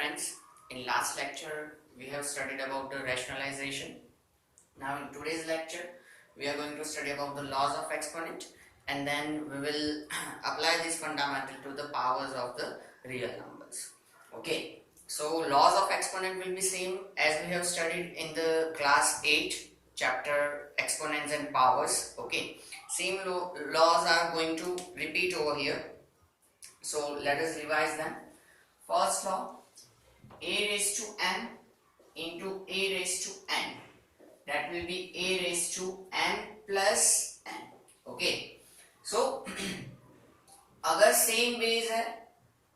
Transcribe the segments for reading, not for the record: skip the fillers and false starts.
friends, in last lecture we have studied about the rationalization. Now in today's lecture we are going to study about the laws of exponent, and then we will apply this fundamental to the powers of the real numbers. Okay, so laws of exponent will be same as we have studied in the class 8 chapter exponents and powers. Okay, same laws are going to repeat over here. So let us revise them. First law, a raised to n into a raised to n, that will be a raised to n plus n. Okay, so अगर same base है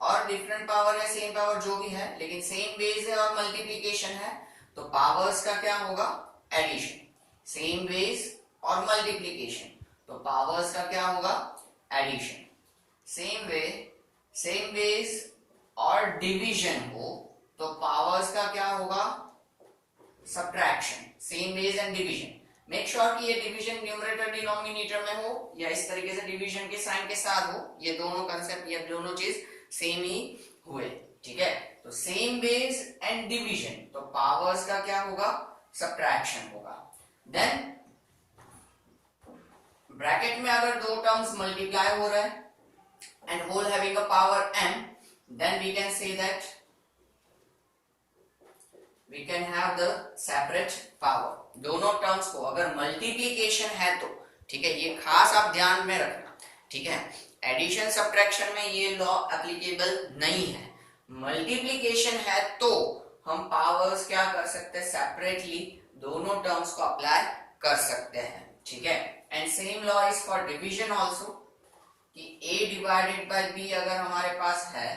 और different power है, same power जो भी है लेकिन same base है और मल्टीप्लिकेशन है, तो पावर्स का क्या होगा? एडिशन. सेम बेस और मल्टीप्लिकेशन, तो पावर्स का क्या होगा? एडिशन. सेम बेस और डिवीजन हो तो पावर्स का क्या होगा? Subtraction. Same base and division. Make sure कि ये डिवीजन न्यूमरेटर डिनोमिनेटर में हो या इस तरीके से डिवीजन के साइन के साथ हो, ये दोनों कंसेप्ट, ये दोनों चीज सेम ही हुए. ठीक है, तो सेम बेस एंड डिवीजन, तो पावर्स का क्या होगा? सब्ट्रैक्शन होगा. देन ब्रैकेट में अगर दो टर्म्स मल्टीप्लाई हो रहा है and whole having a power m, then we can say that we can have the separate power. दोनों टर्म्स को अगर मल्टीप्लिकेशन है तो, ठीक है, ये खास आप ध्यान में रखना. ठीक है, एडिशन सब्ट्रैक्शन में ये लॉ एप्लीकेबल नहीं है. मल्टीप्लिकेशन है तो हम पावर्स क्या कर सकते हैं? सेपरेटली दोनों टर्म्स को अप्लाई कर सकते हैं. ठीक है, and same law is for division also, कि a डिवाइडेड बाय b अगर हमारे पास है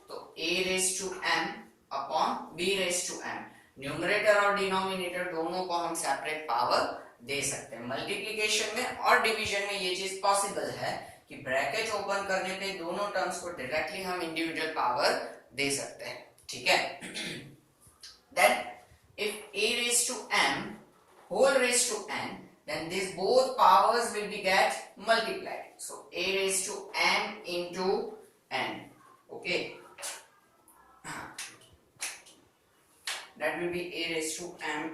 तो a raise to m upon b raise to m, numerator और डिनोमिनेटर दोनों को हम सेपरेट पावर दे सकते हैं. मल्टीप्लिकेशन में और डिवीजन में ये चीज पॉसिबल है कि ब्रैकेट ओपन करने पे दोनों टर्म्स को डायरेक्टली हम इंडिविजुअल पावर दे सकते हैं. ठीक है, then if a raise to m whole raise to n, then these both powers will be get multiplied. So a raised to n into n. Okay, that will be a raised to m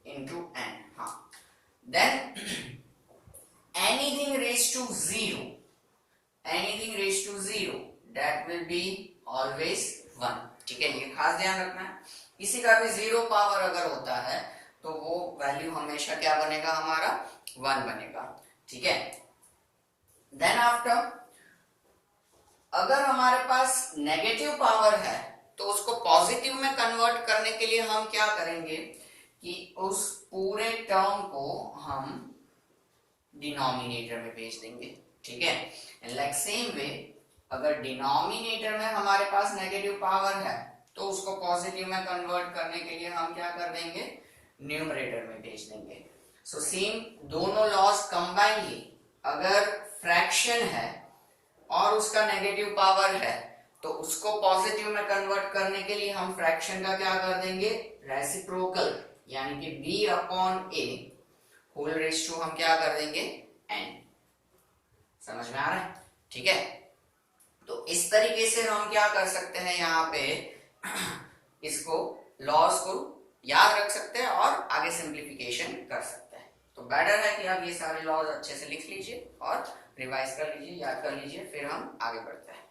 into n. Then anything raised to 0, that will be always 1. ठीक है, ये खास ध्यान रखना है. किसी का भी 0 पावर अगर होता है तो वो वैल्यू हमेशा क्या बनेगा? हमारा 1 बनेगा. ठीक है, देन आफ्टर अगर हमारे पास नेगेटिव पावर है तो उसको पॉजिटिव में कन्वर्ट करने के लिए हम क्या करेंगे कि उस पूरे टर्म को हम डिनोमिनेटर में भेज देंगे. ठीक है, लाइक सेम वे अगर डिनोमिनेटर में हमारे पास नेगेटिव पावर है तो उसको पॉजिटिव में कन्वर्ट करने के लिए हम क्या कर देंगे? न्यूमरेटर में भेज देंगे. सो सेम दोनों लॉस कंबाइनली, अगर फ्रैक्शन है और उसका नेगेटिव पावर है तो उसको पॉजिटिव में कन्वर्ट करने के लिए हम फ्रैक्शन का क्या कर देंगे? रेसिप्रोकल, यानी कि b upon a whole raise to हम क्या कर देंगे? n. समझ में आ रहा है? ठीक है, तो इस तरीके से हम क्या कर सकते हैं, यहाँ पे इसको लॉस को याद रख सकते हैं और आगे सिंप्लीफिकेशन कर सकते हैं. तो बेटर है कि आप ये सारे लॉज अच्छे से लिख लीजिए और रिवाइज कर लीजिए, याद कर लीजिए, फिर हम आगे बढ़ते हैं.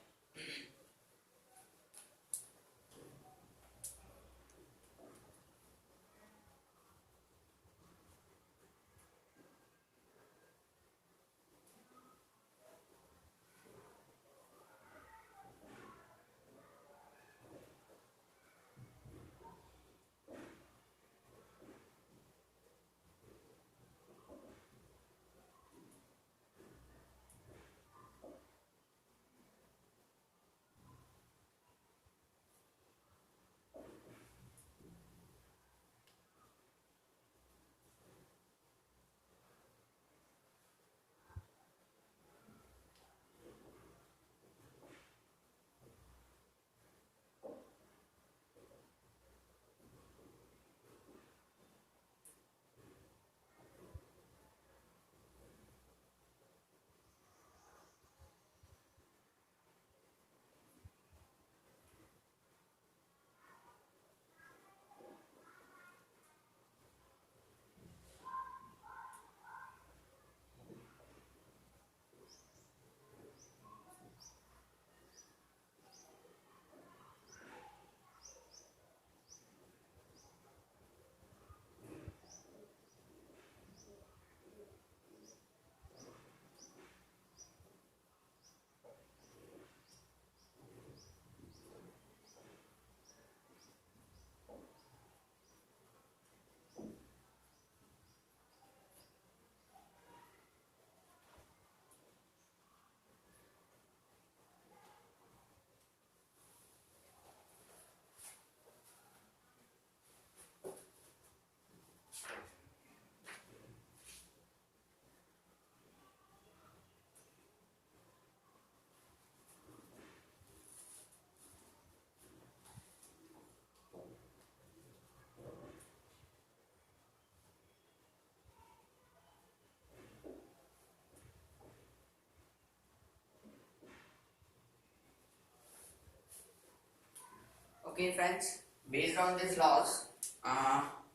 Okay friends, based on these laws,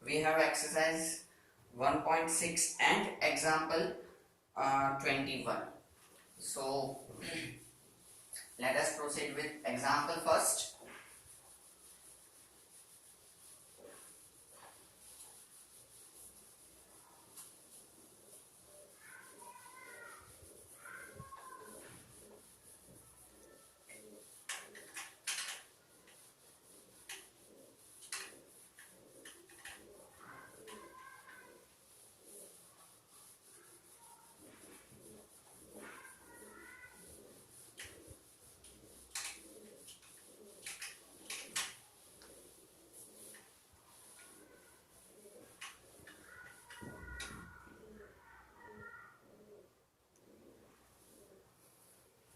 we have exercise 1.6 and example 21. So let us proceed with example first.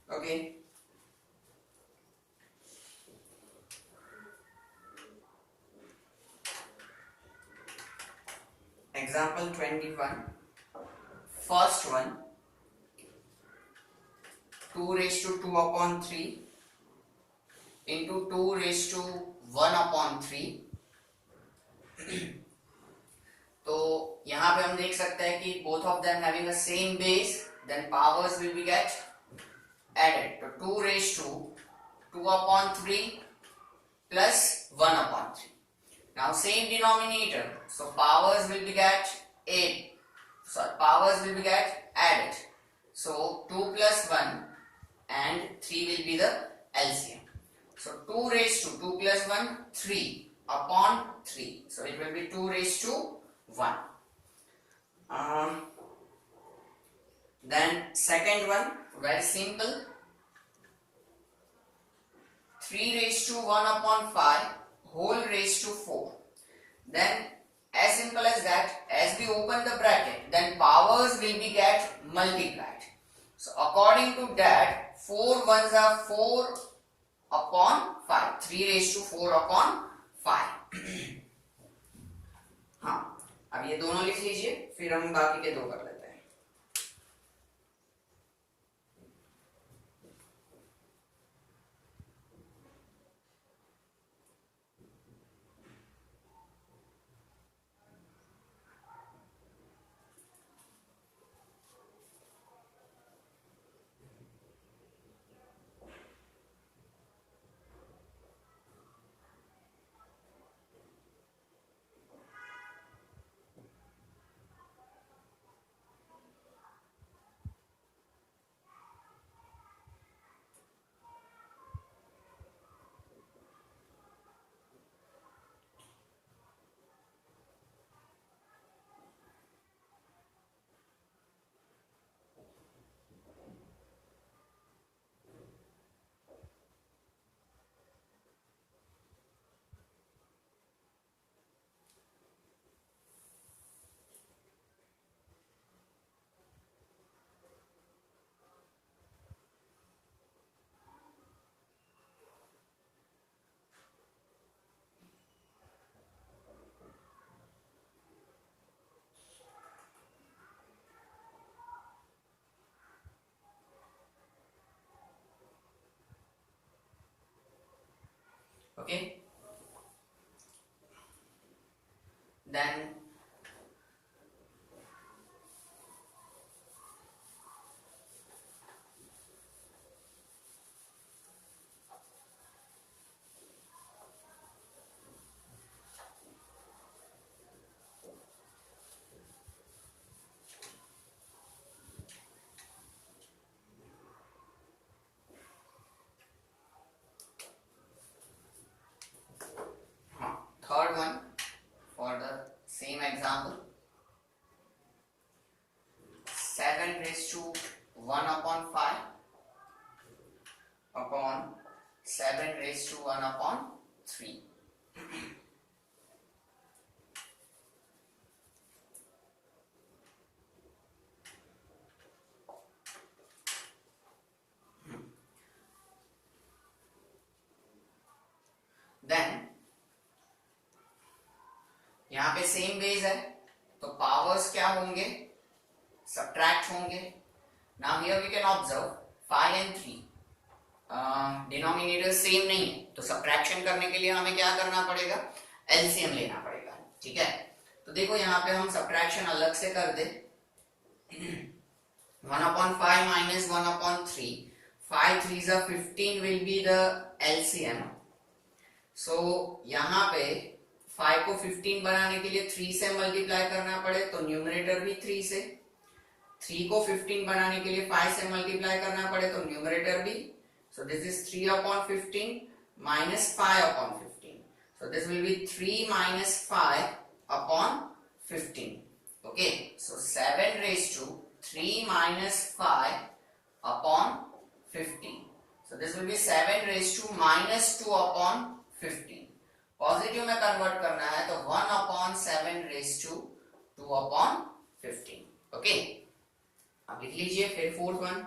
Okay. Example 21. First one, 2 raised to 2 upon 3 into 2 raised to 1 upon 3. तो यहाँ पे हम देख सकते हैं कि both of them having the same base, then powers will be get added. तो 2 raised to 2 upon 3 plus 1 upon 3. Now same denominator, so powers will be get 8. So powers will be get added. So 2 plus 1 and 3 will be the LCM. So 2 raised to 2 plus 1, 3 upon 3. So it will be 2 raised to 1. Then second one, very simple. 3 raised to 1 upon 5 whole raised to 4. Then as simple as that, as we open the bracket, then powers will be get multiplied. So according to that, 4 ones are 4 upon 5. 3 raised to 4 upon 5. हाँ, अब ये दोनों लिख लीजिए, फिर हम बाकी के दो कर लेते हैं. Okay. Then third one for the same example, 7 raised to 1 upon 5 upon 7 raised to 1 upon 3. Then यहाँ पे सेम बेस है, तो पावर्स क्या होंगे, सब्ट्रैक्ट होंगे. Now here we can observe 5 and 3. Denominator same नहीं है, तो सब्ट्रैक्शन करने के लिए हमें क्या करना पड़ेगा, एलसीएम लेना पड़ेगा। ठीक है, तो देखो यहाँ पे हम सब्ट्रैक्शन अलग से कर दे। 1/5 minus 1/3, 5 3s are 15 will be the LCM. So यहाँ पे 5 को 15 बनाने के लिए 3 से मल्टीप्लाई करना पड़े तो न्यूमरेटर भी 3 से, 3 को 15 बनाने के लिए 5 से मल्टीप्लाई करना पड़े तो न्यूमरेटर भी, so this is 3/15 minus 5/15, so this will be 3 minus 5/15. Okay, so 7 raised to 3 minus 5/15, so this will be 7 raised to minus 2/15. Positive में कन्वर्ट करना है तो 1/7 raised to 2/15. ओके, अब लिख लीजिए फिर fourth one.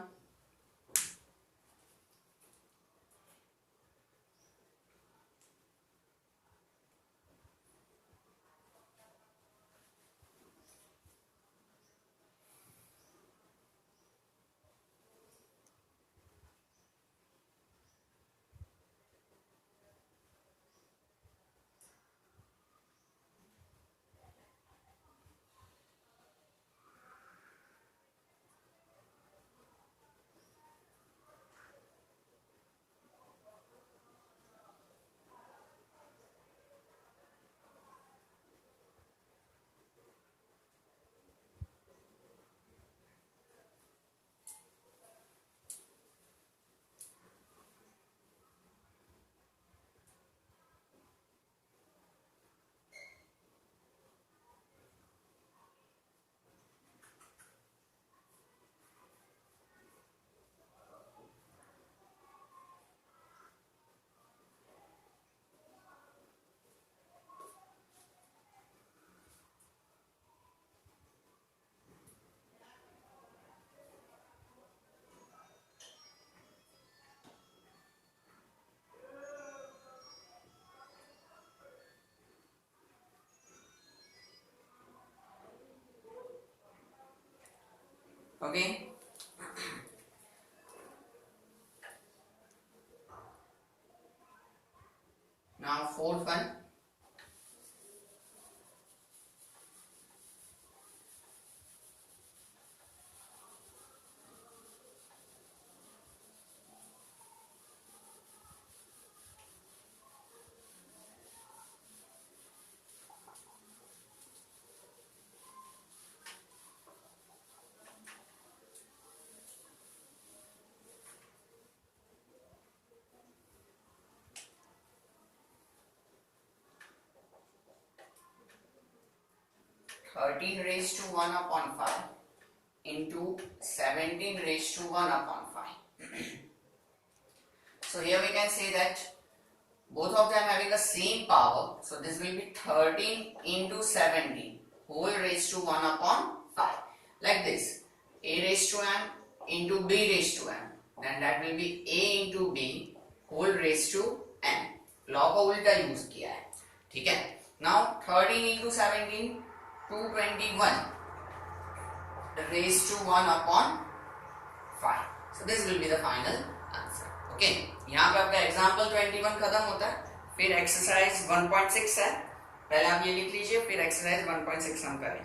Okay, now fourth one. Thirteen raised to 1/5 into 17 raised to 1/5. So here we can say that both of them having the same power, so this will be 13 into 17 whole raised to 1/5, like this, a raised to m into b raised to m, then that will be a into b whole raised to n. Law को उल्टा use किया है। ठीक है, now 13 into 17 221 raised to 1/5, so this will be the final answer. Okay, यहाँ पे आपका example 21 खत्म होता है, फिर एक्सरसाइज 1.6 है, पहले आप ये लिख लीजिए फिर एक्सरसाइज 1.6 हम करें।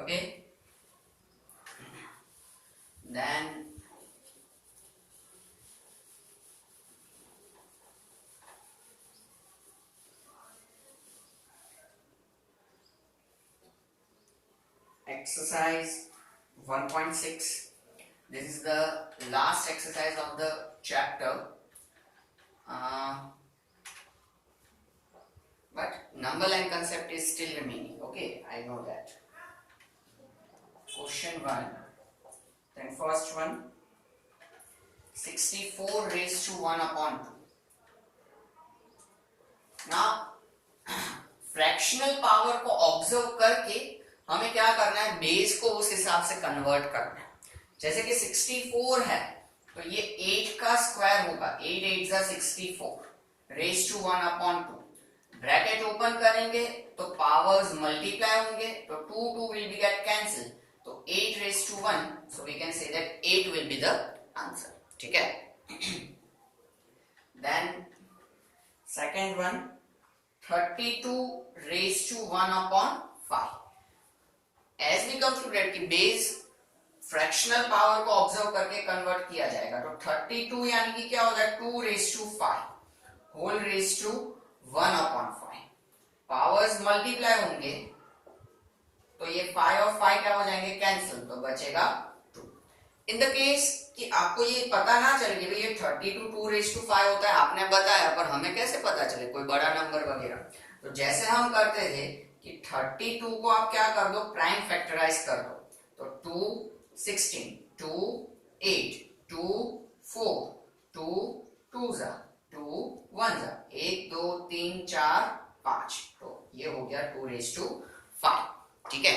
Okay, then exercise 1.6. This is the last exercise of the chapter. But number line concept is still remaining. Okay, I know that. Question 1. Then first one, 64 raised to 1 upon 2. Now fractional power को observe करके हमें क्या करना है, base को उस हिसाब से कन्वर्ट करना है. जैसे कि 64 है तो ये 8 का स्क्वायर होगा, 8 8 जा 64 raise to 1 upon 2. Bracket open करेंगे तो पावर्स मल्टीप्लाई होंगे, तो 2 2 विल बी गेट कैंसिल, तो 8 रेज to 1, so we can say that 8 will be the answer. ठीक है. Then second one, 32 raised to 1 upon 5. As we concluded कि बेस फ्रैक्शनल पावर को ऑब्जर्व करके कन्वर्ट किया जाएगा, तो 32 यानी कि क्या होगा, 2 raised to 5 होल raised to 1 upon 5. Powers multiply होंगे तो ये 5 और 5 क्या हो जाएंगे, कैंसिल, तो बचेगा 2. इन द केस कि आपको ये पता ना चले कि ये 32 2 रेज टू 5 होता है, आपने बताया, पर हमें कैसे पता चले कोई बड़ा नंबर वगैरह. तो जैसे हम करते थे कि 32 को आप क्या कर दो, प्राइम फैक्टराइज कर दो, तो 2 16 2 8 2 4 2 2 जा 2 1 जा 1 2 3 4 5, तो ये हो गया 2 रेज टू 5. ठीक है.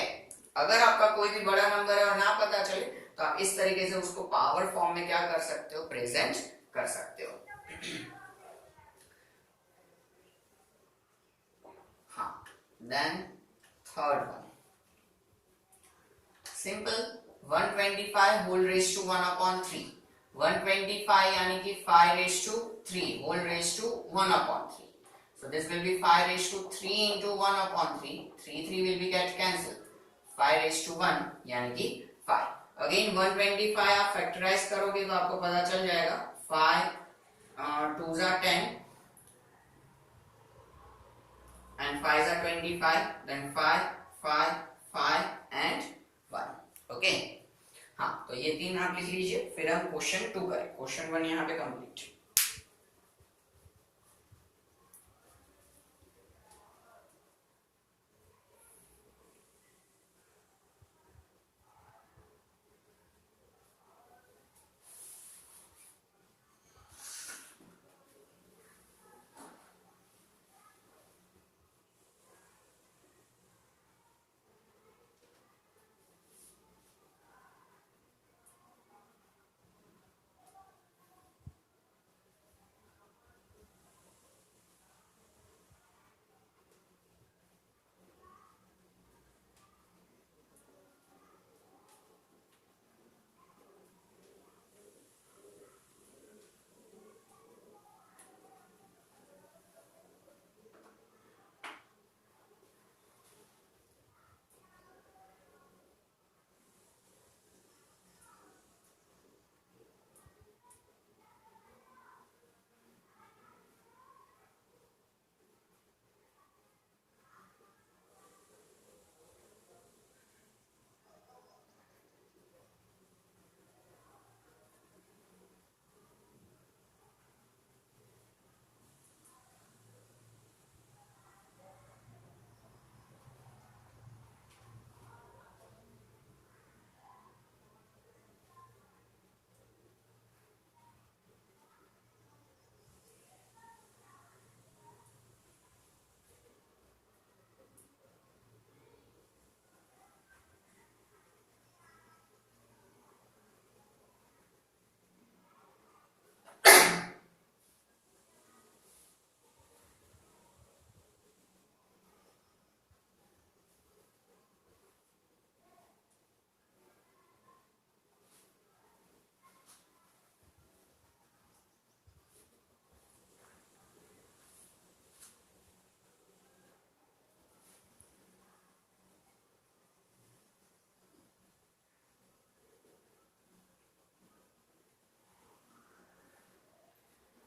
अगर आपका कोई भी बड़ा नंबर है और ना पता चले तो आप इस तरीके से उसको पावर फॉर्म में क्या कर सकते हो, प्रेजेंट कर सकते हो. हाँ. Then third one, simple, 125 whole raise to 1 upon 3. 125 यानी कि 5 raise to 3 whole raise to 1 upon 3. So this will be 5 raised to 3 into 1 upon 3. 3 will be get cancelled. 5 raised to 1 यानी कि 5. Again 125 आप फैक्टराइज करोगे तो आपको पता चल जाएगा, 5 2 जा 10 and 5 जा 25, then 5 5 5 and 1. Okay. हाँ, तो ये तीन आप लिख लीजिए, फिर हम क्वेश्चन 2 करें. क्वेश्चन 1 यहाँ पे complete.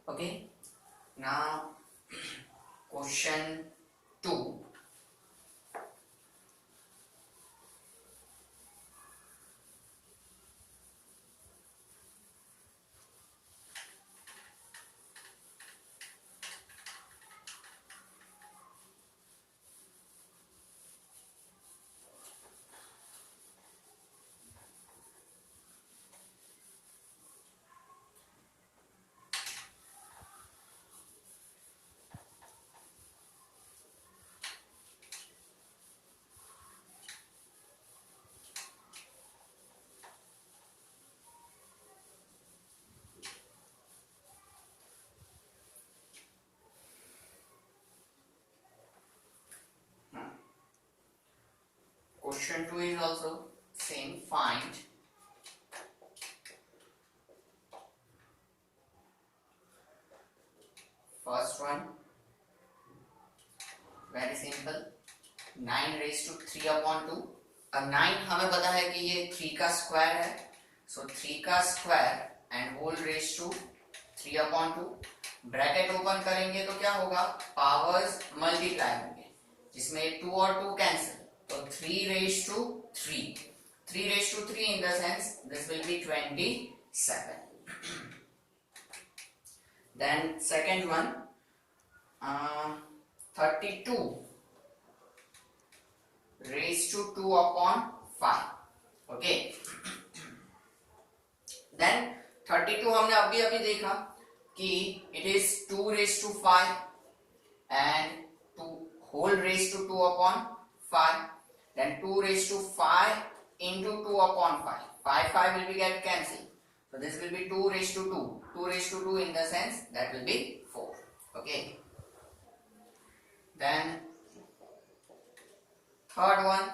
Okay, now question 2. Question 2 is also same. Find first one, very simple, 9 raised to 3 upon 2. अब 9 हमें पता है कि ये 3 का स्क्वायर है, सो 3 का square and whole raise to 3 upon 2. Bracket open करेंगे तो क्या होगा, पावर्स मल्टीप्लाई होंगे जिसमें 2 और 2 कैंसिल, तो 3 raise to 3, 3 raised to 3 in the sense this will be 27. Then second one, 32 raised to 2 upon 5. Okay. Then 32 हमने अभी अभी देखा कि it is 2 raised to 5 and 2 whole raised to 2 upon 5. Then 2 raised to 5 into 2 upon 5. 5 will be get cancelled. So this will be 2 raised to 2. 2 raised to 2 in the sense that will be 4. Okay. Then third one,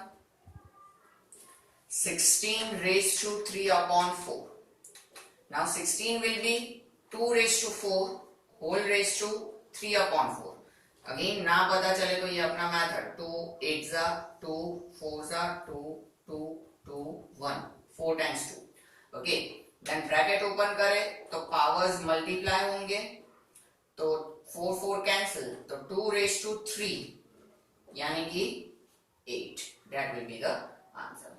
16 raised to 3 upon 4. Now 16 will be 2 raised to 4 whole raised to 3 upon 4. Again ना पता चले तो ये अपना method 2 8 जा 2 4 जा 2 2 2 1 4 times 2. Okay. Then bracket open करें तो पावर्स मल्टीप्लाई होंगे, तो 4 4 कैंसिल, तो 2 रेज टू 3 यानी कि 8. That will be the answer.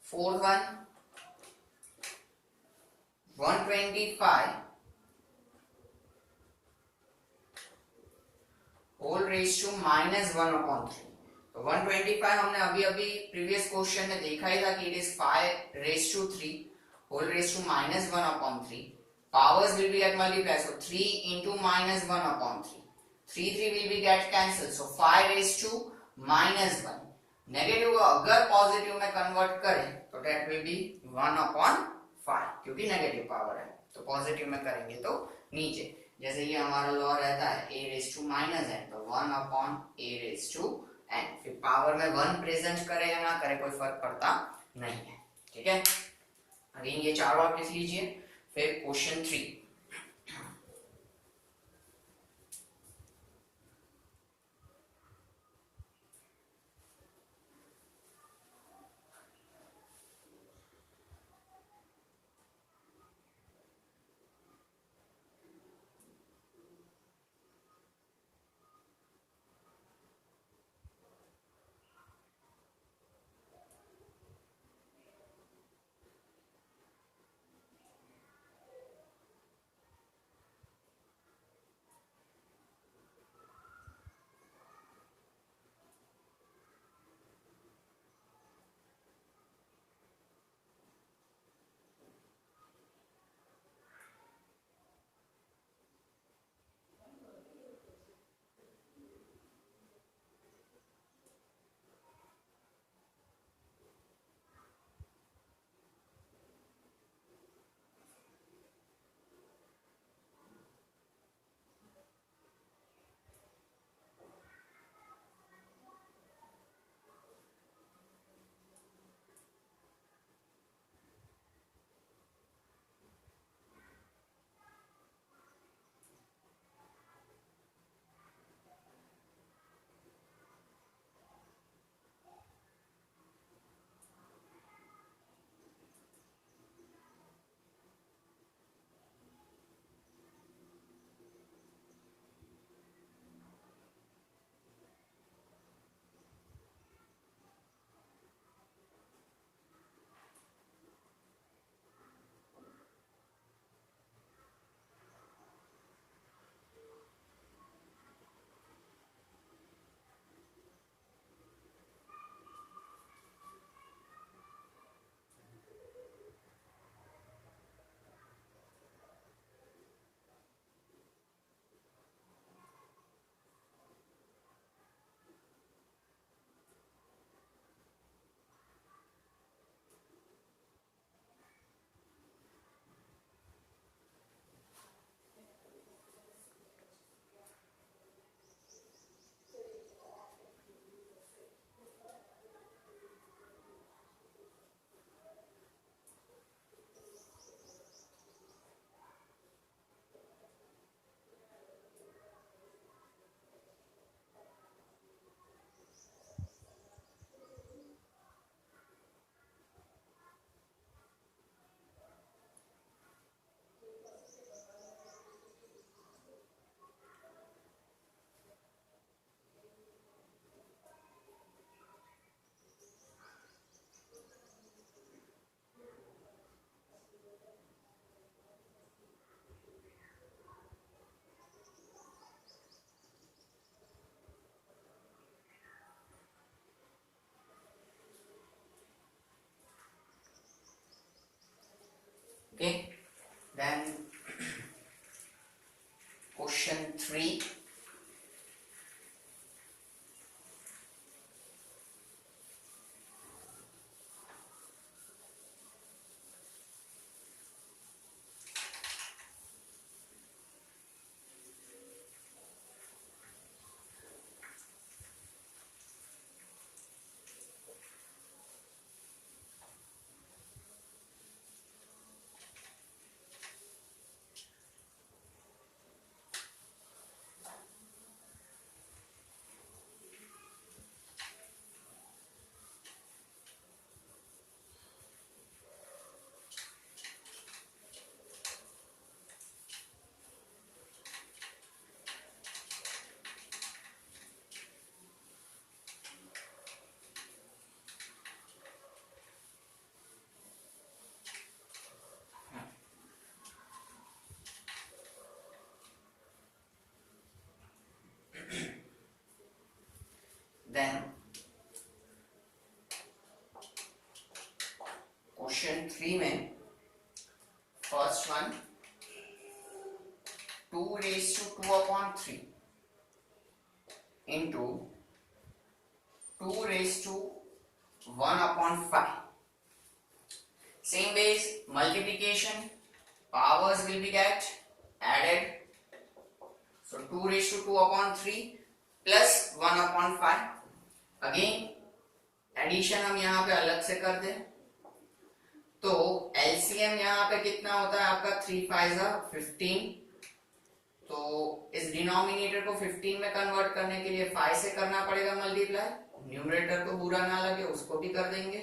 Fourth one, 125 whole raise to -1 upon 3. तो 125 हमने अभी अभी प्रीवियस क्वेश्चन में देखा ही था कि it is 5 raise to 3 whole raise to -1 upon 3. Powers will be get multiply, so 3 into -1 upon 3. 3 will be get cancelled, so 5 raised to -1. Negative को अगर पॉजिटिव में कन्वर्ट करें तो दैट विल बी 1 upon 5, क्योंकि नेगेटिव पावर है. तो positive में करेंगे तो नीचे, जैसे ये हमारा लॉ रहता है a raised to -n, तो 1 upon a raised to n. फिर पावर में 1 प्रेजेंट करे या ना करे कोई फर्क पड़ता नहीं है. ठीक है. अगेन ये चारों आप लिख लीजिए. फिर question 3, Okay, then question 3. Then question 3 में first one 2^2/3 into 2^1/5. Same ways multiplication powers will be get added. So 2^2/3 plus 1/5. Again addition हम यहाँ पे अलग से कर दें तो एलसीएम यहाँ पे कितना होता है आपका 3×5=15. तो इस डिनोमिनेटर को 15 में कन्वर्ट करने के लिए 5 से करना पड़ेगा मल्टीप्लाई. न्यूमरेटर को बुरा ना लगे उसको भी कर देंगे.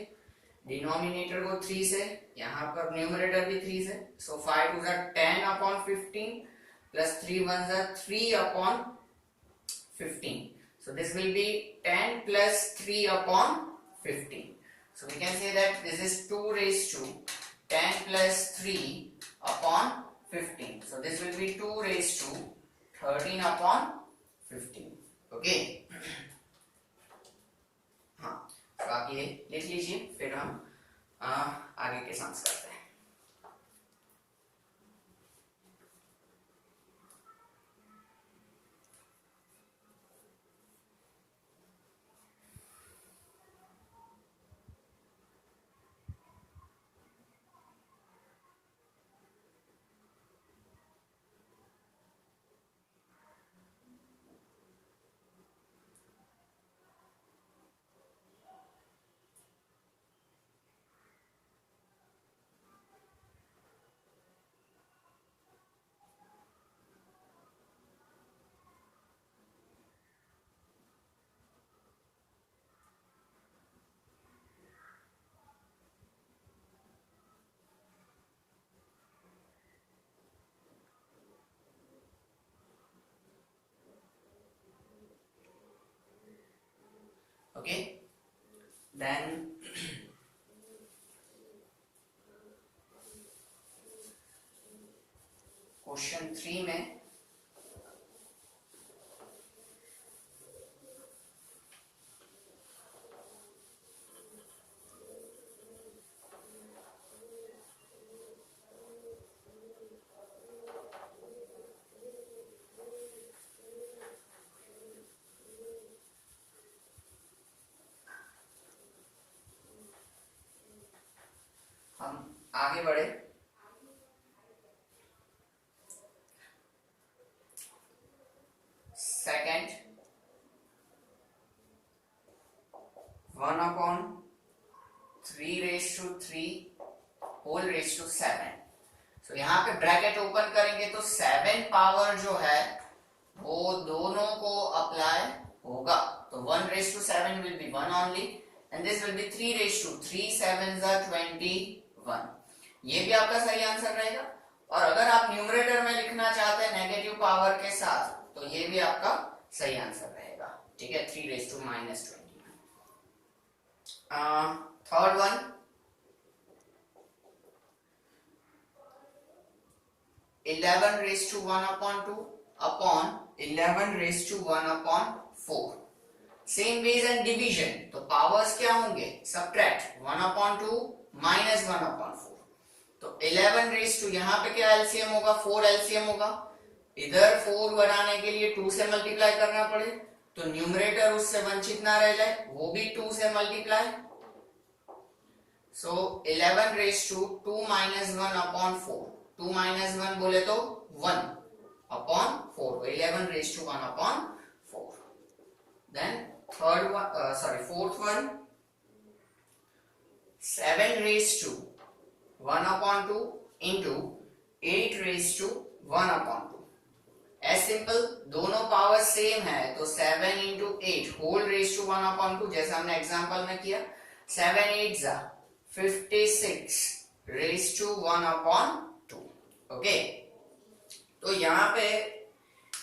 डिनोमिनेटर को 3 से, यहाँ पर न्यूमरेटर भी 3 से. सो 5×2=10/15 plus 3×1=3/15. So this will be 10 plus 3/15. So we can say that this is 2^10 plus 3/15. So this will be 2^13/15. Okay. हाँ, तो आप ये लिख लीजिए, फिर हम आगे के सम्स करते हैं. Okay, then क्वेश्चन 3 में हम आगे बढ़े. सेकंड 1/3^3 सो यहाँ पे ब्रैकेट ओपन करेंगे तो 7 पावर जो है वो दोनों को अप्लाई होगा. तो 1/7 will be 1 only and this will be 3/3 ये भी आपका सही आंसर रहेगा. और अगर आप न्यूमरेटर में लिखना चाहते हैं नेगेटिव पावर के साथ तो ये भी आपका सही आंसर रहेगा. ठीक है, 3^-20. Third one 11^1/2/11^1/4. Same ways and division. तो पावर्स क्या होंगे? सब्ट्रैक्ट 1/2 -1/4. तो 11 रेज टू, यहाँ पे क्या एलसीएम होगा, 4 एलसीएम होगा, इधर 4 बनाने के लिए 2 से मल्टीप्लाई करना पड़े, तो न्यूमरेटर उससे वंचित ना रह जाए, वो भी 2 से multiply, so 11 raise to 2 minus 1 upon 4, 2 minus 1 बोले तो 1 upon 4, 11 raise to 1 upon 4. Then third one, sorry fourth one, 7 raised to 1 upon 2 into 8 raised to 1 upon 2. As simple, दोनों पावर सेम है तो 7 into 8 whole raise to 1 upon 2, जैसे हमने example में किया, 7 8 जा 56 रेज टू 1 upon 2. ओके, तो यहाँ पे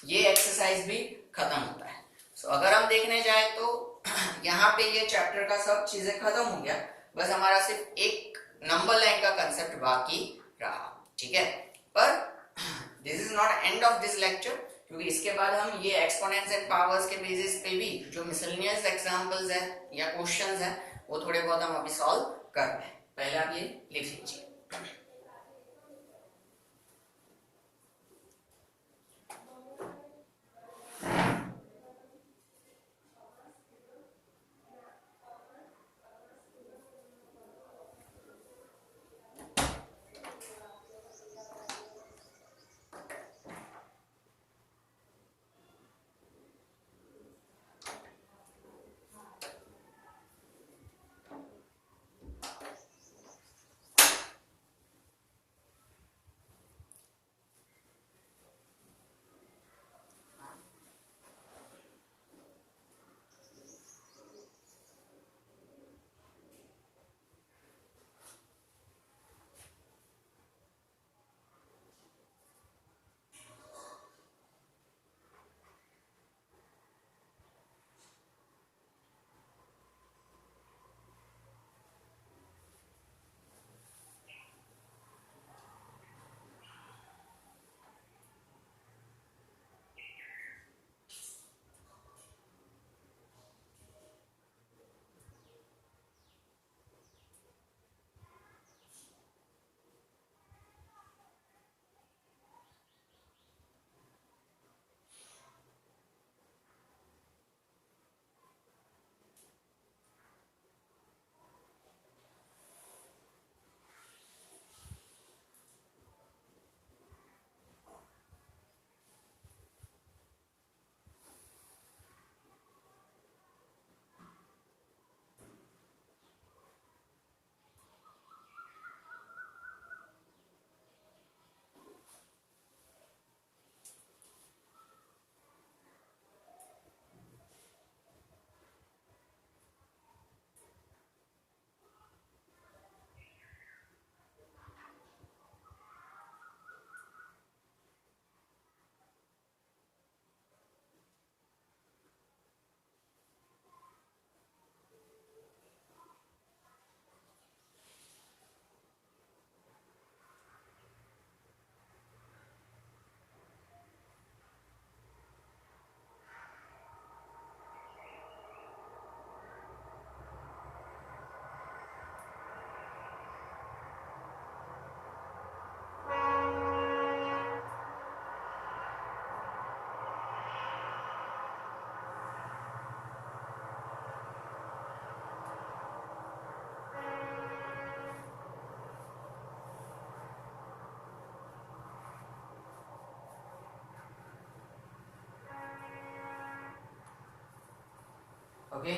ये एक्सरसाइज भी खत्म होता है. सो अगर हम देखने जाए तो यहाँ पे ये चैप्टर का सब चीजें खत्म हो गया, बस हमारा सिर्फ एक नंबर लाइन का कंसेप्ट बाकी रहा. ठीक है, पर this is not end of this lecture, क्योंकि इसके बाद हम ये एक्सपोनेंट्स एंड पावर्स के बेसिस पे भी जो मिसलेनियस एग्जांपल्स है या क्वेश्चंस है वो थोड़े बहुत हम अभी सॉल्व कर रहे हैं. पहले आप ये लिख लीजिए. Okay,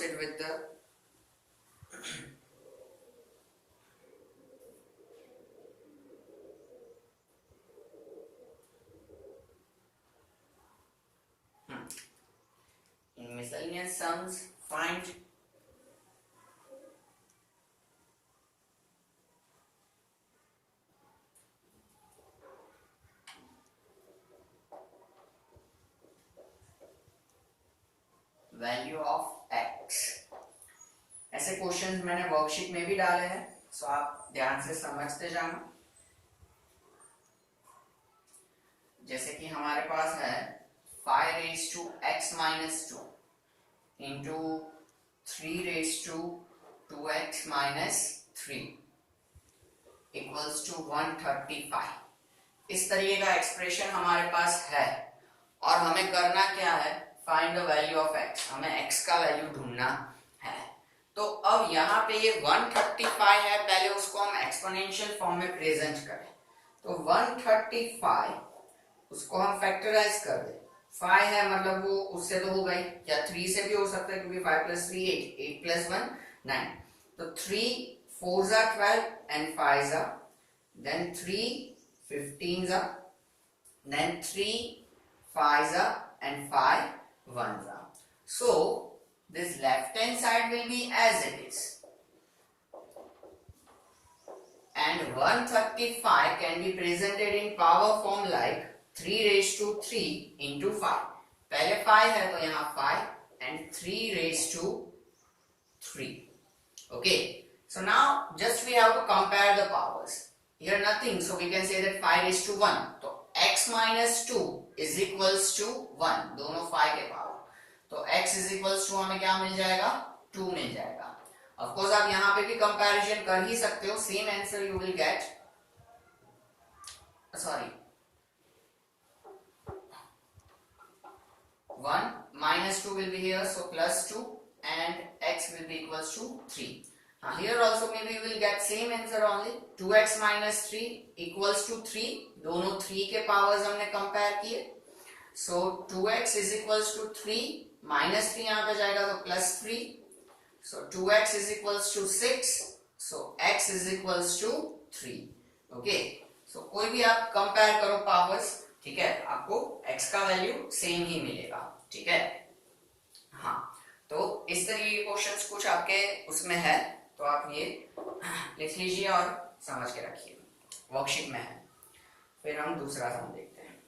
proceed with the in miscellaneous sums, find value of x। ऐसे क्वेश्चंस मैंने वर्कशीट में भी डाले हैं, सो आप ध्यान से समझते जाना। जैसे कि हमारे पास है 5 raise to x minus 2 into 3 raise to 2x minus 3 equals to 135। इस तरीके का एक्सप्रेशन हमारे पास है और हमें करना क्या है, find the value of x। हमें x का वैल्यू ढूंढना है। तो अब यहाँ पे ये 135 है, पहले उसको हम एक्सपोनेंशियल फॉर्म में प्रेजेंट करें। तो 135 उसको हम फैक्टराइज कर दें। 5 है मतलब वो उससे तो हो गई, या 3 से भी हो सकता है क्योंकि 5 प्लस 3 8, 8 प्लस 1 9। तो 3 4s are 12 and 5s are, then 3 15s are, then 3 5s are and 5 1s are. So this left hand side will be as it is, and 135 can be presented in power form like 3 raised to 3 into 5। पहले 5 है तो यहाँ 5 and 3 raised to 3। Okay, so now just we have to compare the powers. Here nothing, so we can say that 5 raised to 1, तो x minus 2 is equals to 1, दोनों 5 के power. तो x is equals to हमें क्या मिल जाएगा, 2 मिल जाएगा। Of course आप यहाँ पे भी कंपैरिजन कर ही सकते हो, same answer you will get, sorry 1 minus 2 will be here, so plus 2 and x will be equals to 3। Here also maybe we will get same answer only, 2x minus 3 equals to 3, दोनों 3 के powers हमने compare किए। So 2x is equals to 3 minus 3 यहाँ पे जाएगा तो plus 3, so 2x is equals to 6, so x is equals to 3। Okay, so कोई भी आप कंपेयर करो पावर्स, ठीक है, आपको x का वैल्यू सेम ही मिलेगा। ठीक है, हाँ, तो इस तरीके के क्वेश्चंस कुछ आपके उसमें है, तो आप ये लिख लीजिए और समझ के रखिए, वर्कशीट में है। फिर हम दूसरा सम देखते हैं।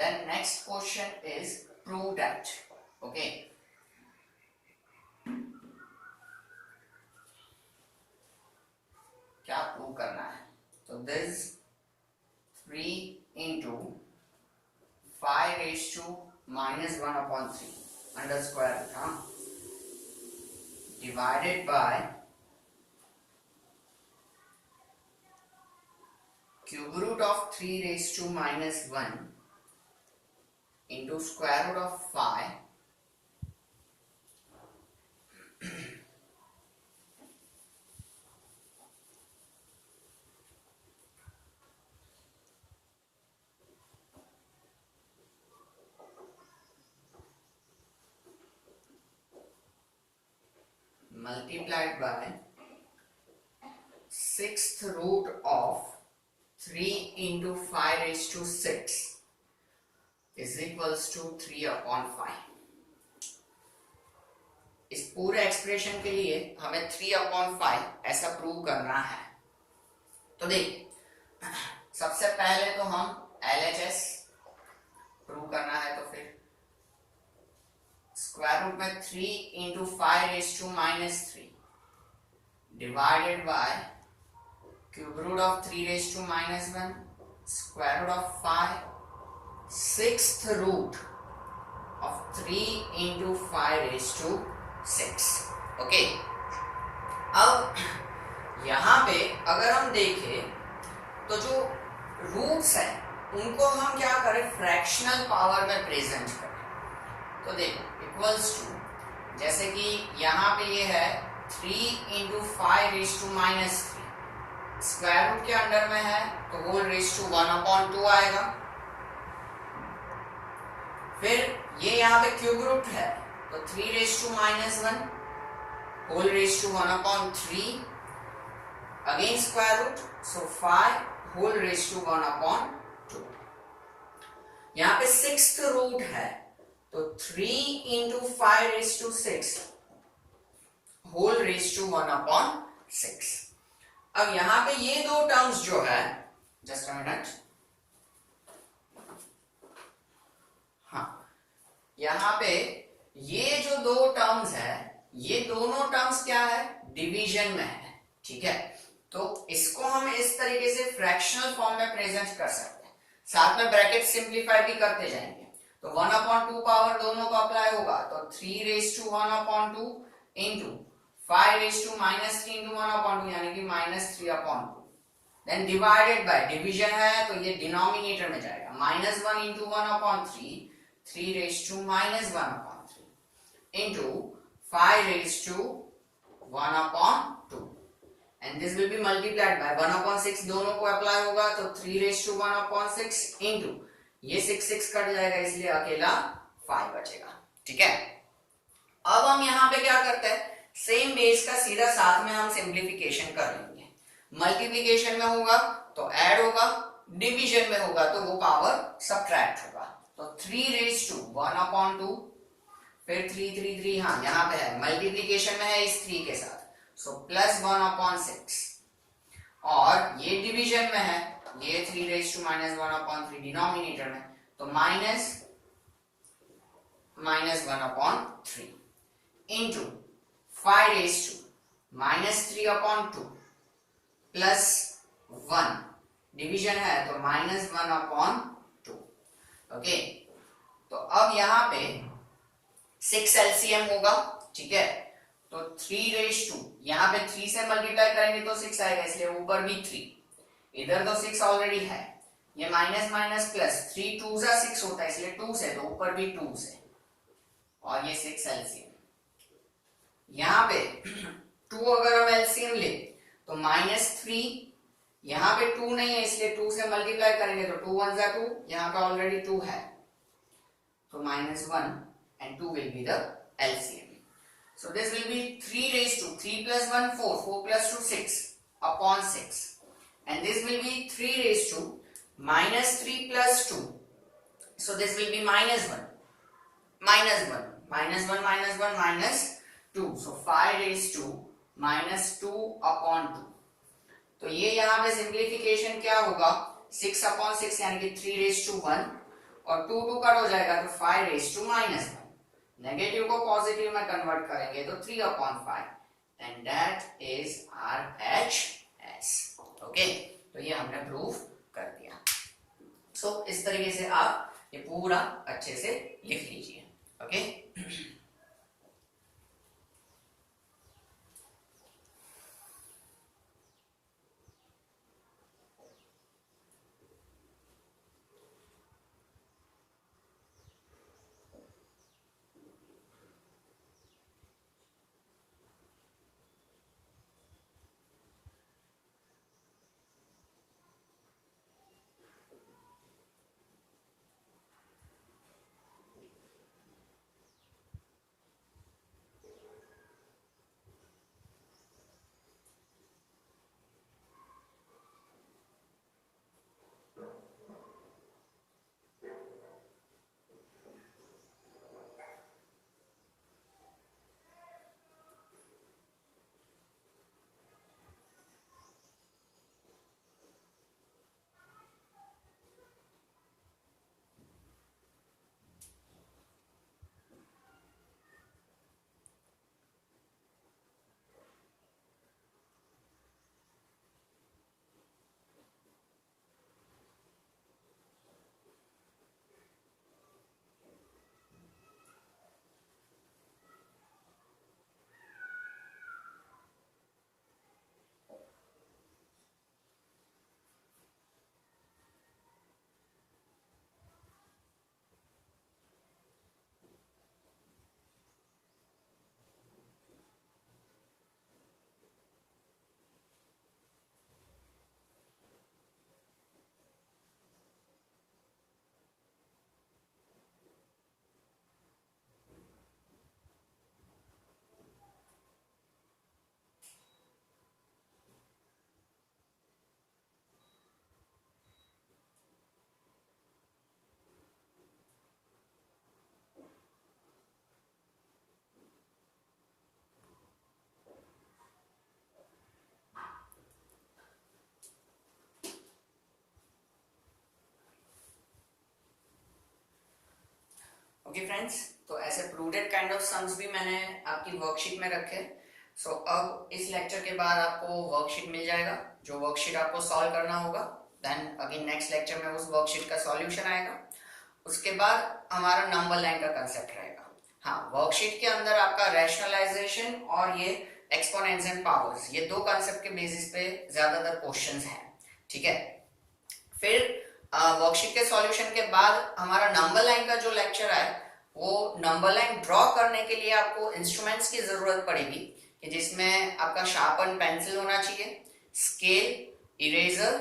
then next question is prove that. Okay, क्या प्रूव करना है? तो this 3 into 5 raised to minus 1 upon 3 under square root, divided by cube root of 3 raised to minus 1 into square root of 5 multiplied by sixth root of 3 into 5 raised to 6 is equals to 3 upon 5. इस पूरे expression के लिए हमें 3 upon 5 ऐसा prove करना है। तो देख, सबसे पहले तो हम LHS प्रूव करना है, तो फिर स्क्वायर रूट में 3 into 5 raised to minus 3 divided by cube root of 3 raised to minus 1 square root of 5 sixth root of 3 into 5 raised to 6. Okay, अब यहां पे अगर हम देखें तो जो रूट्स हैं उनको हम क्या करें, फ्रैक्शनल पावर में प्रेजेंट करें। तो देखो इक्वल्स टू, जैसे कि यहाँ पे ये है 3 into 5 raised to minus 3, square root के अंडर में है तो होल रेज टू 1 upon 2 आएगा। फिर ये यहाँ पे क्यूब रूट है तो 3 raised to minus 1 whole raise to 1 upon 3, again square root, so 5 whole raise to 1 upon 2। यहाँ पे सिक्स्थ रूट है तो 3 into 5 raised to 6 whole raised to 1 upon 6। अब यहां पे ये दो टर्म्स जो है, जस्ट अ मिनट, हाँ, यहां पे ये जो दो टर्म्स है ये दोनों टर्म्स क्या है, डिवीजन में है। ठीक है, तो इसको हम इस तरीके से फ्रैक्शनल फॉर्म में प्रेजेंट कर सकते हैं, साथ में ब्रैकेट सिंप्लीफाई भी करते जाएंगे। तो 1 upon 2 पावर दोनों को अप्लाई होगा तो 3 raised to 1 upon 2 into 5 raised to minus 3 into 1 upon 2 यानी कि minus 3 upon 2, then divided by, division है तो ये डिनोमिनेटर में जाएगा, minus 1 into 1 upon 3, 3 raised to minus 1 upon 3 into 5 raised to 1 upon 2, and this will be multiplied by 1 upon 6 दोनों को apply होगा तो 3 raised to 1 upon 6 into ये 6 कट जाएगा इसलिए अकेला 5 बचेगा। ठीक है, अब हम यहाँ पे क्या करते हैं, सेम बेस का सीधा साथ में हम सिंप्लीफिकेशन कर लेंगे। मल्टीप्लिकेशन में होगा तो ऐड होगा, डिवीजन में होगा तो वो पावर सब्ट्रैक्ट होगा। तो 3 raised to 1 upon 2, फिर 3 3 3, हाँ यहाँ पे है, मल्टीप्लिकेशन में है इस 3 के साथ, सो प्लस 1 upon 6, और ये डिवीजन में है, ये 3 raised to minus 1 upon 3 denominator में, तो minus 1 upon 3 into 5 raised to minus 3 upon 2 plus 1, division है तो minus 1 upon 2। ओके, तो अब यहाँ पे 6 LCM होगा। ठीक है, तो 3 raised to, यहाँ पे 3 से मल्टीप्लाई करेंगे तो 6 आएगा इसलिए ऊपर भी 3, इधर तो 6 ऑलरेडी है, ये माइनस माइनस प्लस, 3 2 जा 6 होता है इसलिए 2 से, तो ऊपर भी 2 से, और ये 6 एलसीएम। यहाँ पे 2 अगर हम एलसीएम ले तो -3, यहाँ पे 2 नहीं है इसलिए 2 से मल्टीप्लाई करेंगे तो 2 1 जा 2, यहाँ पे ऑलरेडी 2 है तो -1 and 2 will be the LCM. So this will be 3 raised to 3 plus 1 4, 4 plus 2 6 upon 6, and this will be 3 raised to -3 plus 2, so this will be -1 -2, so 5 raised to -2 upon 2। तो ये यहाँ पे सिंप्लीफिकेशन क्या होगा, 6 upon 6 यानी कि 3 raised to 1 और 2 2 cut हो जाएगा तो 5 रेज टू माइनस 1, नेगेटिव को पॉजिटिव में कन्वर्ट करेंगे तो 3/5, and that is RHS। Okay, तो ये हमने प्रूव कर दिया। सो इस तरीके से आप ये पूरा अच्छे से लिख लीजिए। ओके ओके फ्रेंड्स, तो ऐसे प्रूडेड काइंड ऑफ सम्स भी मैंने आपकी वर्कशीट में रखे। सो अब इस लेक्चर के बाद आपको वर्कशीट मिल जाएगा, जो वर्कशीट आपको सॉल्व करना होगा। देन अगेन नेक्स्ट लेक्चर में उस वर्कशीट का सॉल्यूशन आएगा। उसके बाद हमारा नंबर लाइन का कंसेप्ट रहेगा। हाँ, वर्कशीट के अंदर आपका रैशनलाइजेशन और ये एक्सपोनेंट्स एंड पावर्स, ये दो कंसेप्ट के बेसिस पे ज्यादातर क्वेश्चंस हैं। ठीक है, फिर वर्कशीट के सॉल्यूशन के बाद हमारा नंबर लाइन का जो लेक्चर है, वो नंबर लाइन ड्रॉ करने के लिए आपको इंस्ट्रूमेंट्स की जरूरत पड़ेगी, कि जिसमें आपका शार्पन पेंसिल होना चाहिए, स्केल, इरेजर,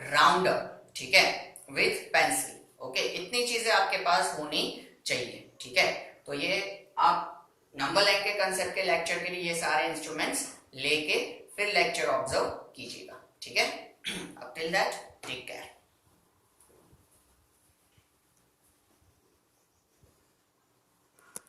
राउंडर, ठीक है, विथ पेंसिल। ओके, इतनी चीजें आपके पास होनी चाहिए। ठीक है, तो ये आप नंबर लाइन के कंसेप्ट के लेक्चर के लिए ये सारे इंस्ट्रूमेंट्स लेके फिर लेक्चर ऑब्जर्व कीजिएगा। ठीक है, अब टिल दैट टेक केयर।